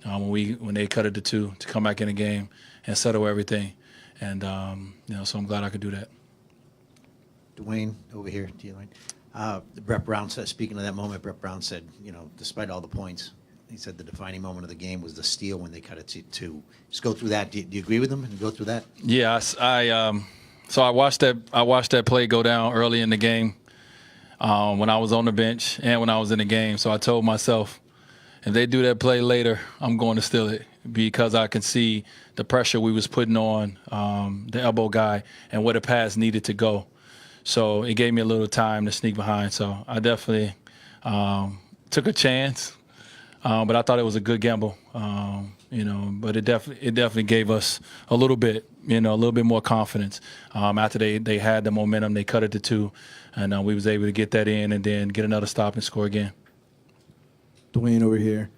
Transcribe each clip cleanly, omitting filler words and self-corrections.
when they cut it to 2 to come back in the game and settle everything. And so I'm glad I could do that. Dwyane, over here to you, Dwyane. Brett Brown said, speaking of that moment, Brett Brown said, despite all the points, he said the defining moment of the game was the steal when they cut it to 2. Just go through that. Do you agree with him and go through that? Yeah, so I watched that play go down early in the game when I was on the bench and when I was in the game. So I told myself, if they do that play later, I'm going to steal it because I can see the pressure we was putting on the elbow guy and where the pass needed to go. So it gave me a little time to sneak behind. So I definitely took a chance, but I thought it was a good gamble. But it definitely gave us a little bit more confidence after they had the momentum. They cut it to 2, and we was able to get that in and then get another stop and score again. Dwyane over here.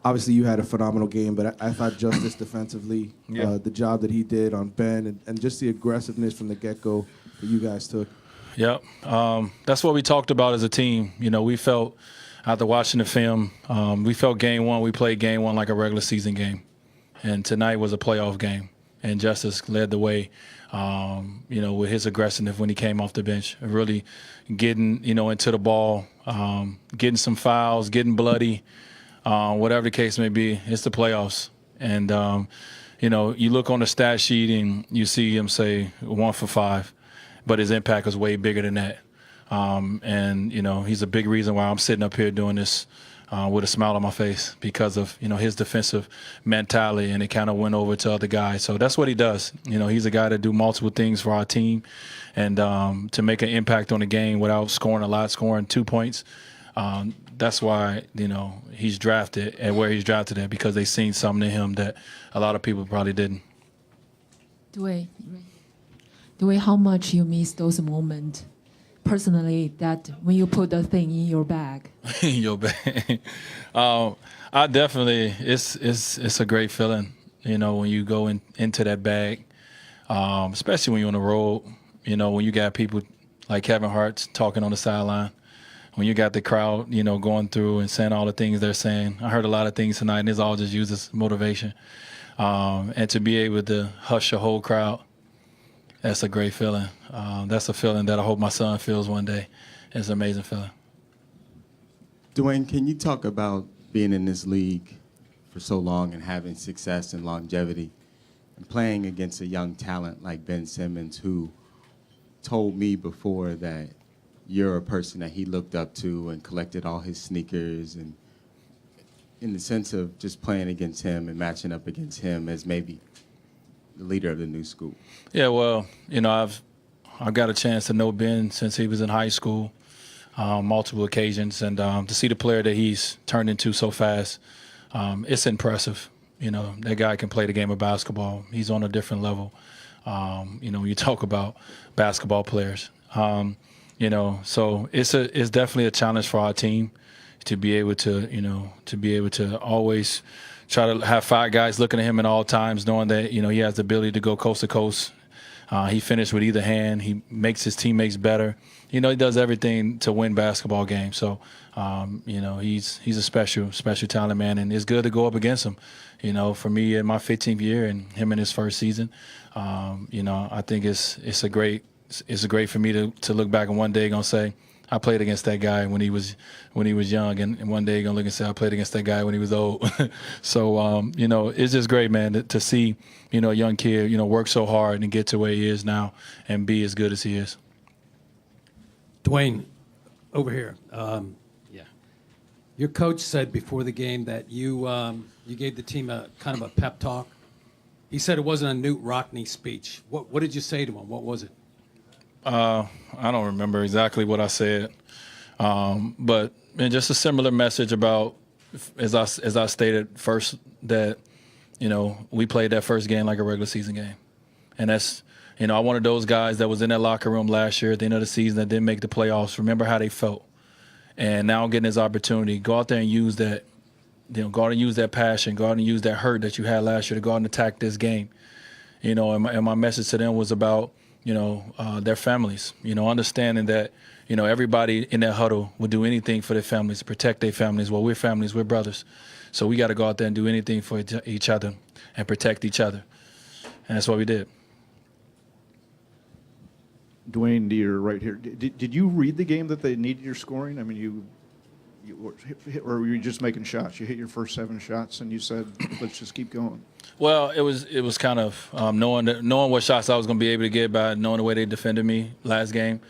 Obviously, you had a phenomenal game, but I thought Justice defensively, the job that he did on Ben, and just the aggressiveness from the get-go that you guys took. Yep. That's what we talked about as a team. We felt, after watching the film, we felt game 1, we played game 1 like a regular season game. And tonight was a playoff game. And Justice led the way, with his aggressiveness when he came off the bench, really getting, into the ball, getting some fouls, getting bloody, whatever the case may be. It's the playoffs. And, you look on the stat sheet and you see him say 1 for 5, but his impact was way bigger than that. He's a big reason why I'm sitting up here doing this with a smile on my face because of, his defensive mentality, and it kind of went over to other guys. So that's what he does. He's a guy that do multiple things for our team, and to make an impact on the game without scoring a lot, scoring 2 points. That's why, he's drafted at where he's drafted at, because they seen something in him that a lot of people probably didn't. Dwyane, how much you miss those moments? Personally, that when you put the thing in your bag. In your bag. I definitely, it's a great feeling, when you go into that bag, especially when you're on the road, when you got people like Kevin Hart talking on the sideline, when you got the crowd, going through and saying all the things they're saying. I heard a lot of things tonight, and it's all just used as motivation. And to be able to hush a whole crowd, that's a great feeling. That's a feeling that I hope my son feels one day. It's an amazing feeling. Dwyane, can you talk about being in this league for so long and having success and longevity and playing against a young talent like Ben Simmons, who told me before that you're a person that he looked up to and collected all his sneakers, and in the sense of just playing against him and matching up against him as maybe the leader of the new school? Yeah, well, I've got a chance to know Ben since he was in high school, multiple occasions, and to see the player that he's turned into so fast, it's impressive. That guy can play the game of basketball. He's on a different level. When you talk about basketball players, so it's definitely a challenge for our team to be able to always try to have 5 guys looking at him at all times, knowing that, he has the ability to go coast to coast. He finished with either hand. He makes his teammates better. He does everything to win basketball games. So, he's a special talent, man, and it's good to go up against him. For me in my 15th year and him in his first season, I think it's a great for me to look back and one day gonna say, I played against that guy when he was young, and one day you're gonna look and say I played against that guy when he was old. So it's just great, man, to see a young kid work so hard and get to where he is now and be as good as he is. Dwyane, over here. Yeah. Your coach said before the game that you gave the team a kind of a pep talk. He said it wasn't a Newt Rockne speech. What did you say to him? What was it? I don't remember exactly what I said, but just a similar message about, as I stated first, that we played that first game like a regular season game, and that's I wanted those guys that was in that locker room last year at the end of the season that didn't make the playoffs remember how they felt, and now getting this opportunity, go out there and use that, go out and use that passion, go out and use that hurt that you had last year to go out and attack this game, and my message to them was about their families. Understanding that everybody in that huddle would do anything for their families, to protect their families. Well, we're families, we're brothers, so we got to go out there and do anything for each other and protect each other, and that's what we did. Dwyane, to your right here, did you read the game that they needed your scoring? I mean, you or were you just making shots? You hit your first 7 shots, and you said, "Let's just keep going." Well, it was kind of knowing what shots I was going to be able to get by knowing the way they defended me last game,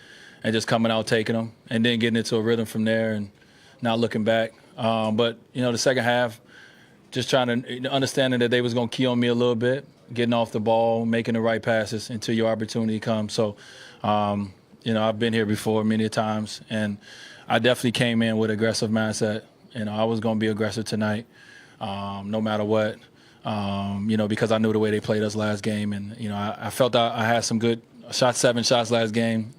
and just coming out taking them, and then getting into a rhythm from there, and not looking back. But the second half, just trying to understanding that they was going to key on me a little bit, getting off the ball, making the right passes until your opportunity comes. So, I've been here before many times, and I definitely came in with aggressive mindset. I was going to be aggressive tonight, no matter what. Because I knew the way they played us last game, and I felt I had some good shots, 7 shots last game.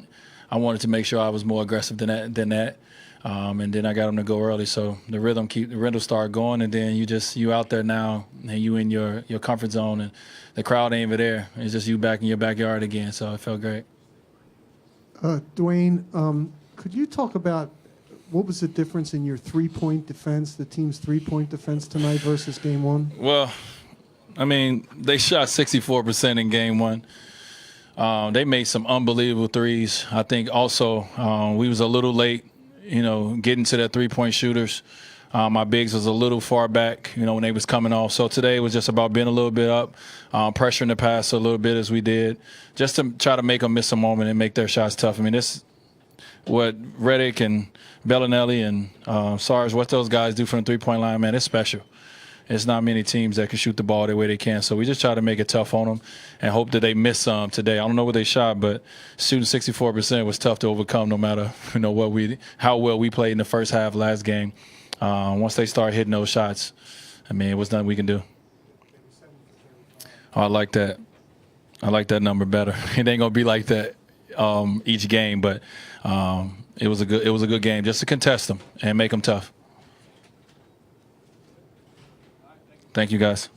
I wanted to make sure I was more aggressive than that. And then I got them to go early, so the rhythm started going, and then you out there now, and you in your comfort zone, and the crowd ain't even there. It's just you back in your backyard again, so it felt great. Dwyane, could you talk about what was the difference in your 3-point defense, the team's 3-point defense tonight versus game 1? Well, I mean, they shot 64% in game 1. They made some unbelievable threes. I think also we was a little late, getting to that 3-point shooters. My bigs was a little far back, when they was coming off. So today it was just about being a little bit up, pressuring the pass a little bit as we did, just to try to make them miss a moment and make their shots tough. I mean, this what Redick and Bellinelli and Sarge, what those guys do from the 3-point line, man, it's special. It's not many teams that can shoot the ball the way they can. So we just try to make it tough on them and hope that they miss some today. I don't know what they shot, but shooting 64% was tough to overcome no matter how well we played in the first half last game. Once they start hitting those shots, I mean, it was nothing we can do. Oh, I like that. I like that number better. It ain't gonna be like that each game, but it was a good game just to contest them and make them tough. Thank you, guys.